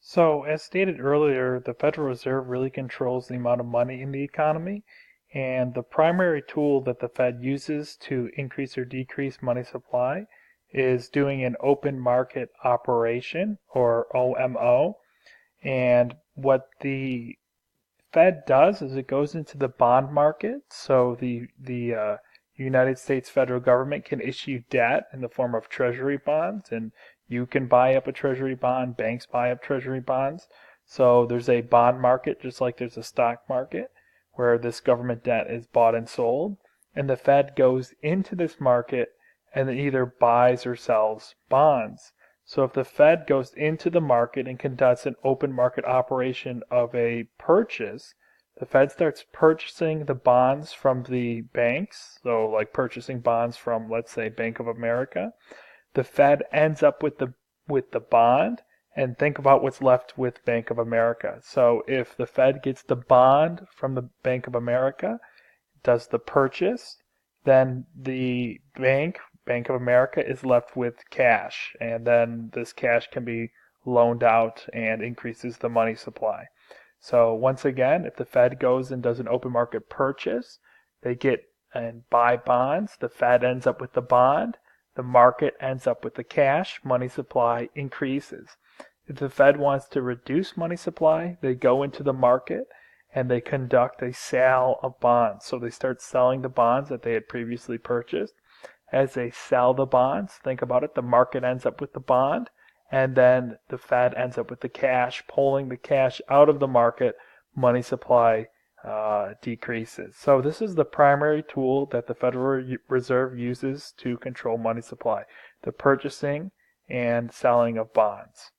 So, as stated earlier, the Federal Reserve really controls the amount of money in the economy, and the primary tool that the Fed uses to increase or decrease money supply is doing an open market operation, or OMO. And what the Fed does is it goes into the bond market. So the United States federal government can issue debt in the form of treasury bonds, and you can buy up a treasury bond. Banks buy up treasury bonds. So there's a bond market, just like there's a stock market, where this government debt is bought and sold. And the Fed goes into this market and then either buys or sells bonds. So if the Fed goes into the market and conducts an open market operation of a purchase, the Fed starts purchasing the bonds from the banks, so like purchasing bonds from, let's say, Bank of America. The Fed ends up with the bond, and think about what's left with Bank of America. So if the Fed gets the bond from the Bank of America, does the purchase, then the Bank of America, is left with cash, and then this cash can be loaned out and increases the money supply. So once again, if the Fed goes and does an open market purchase, they get and buy bonds, the Fed ends up with the bond, the market ends up with the cash, money supply increases. If the Fed wants to reduce money supply, they go into the market and they conduct a sale of bonds. So they start selling the bonds that they had previously purchased. As they sell the bonds, think about it, the market ends up with the bond, and then the Fed ends up with the cash, pulling the cash out of the market, money supply decreases. So this is the primary tool that the Federal Reserve uses to control money supply, the purchasing and selling of bonds.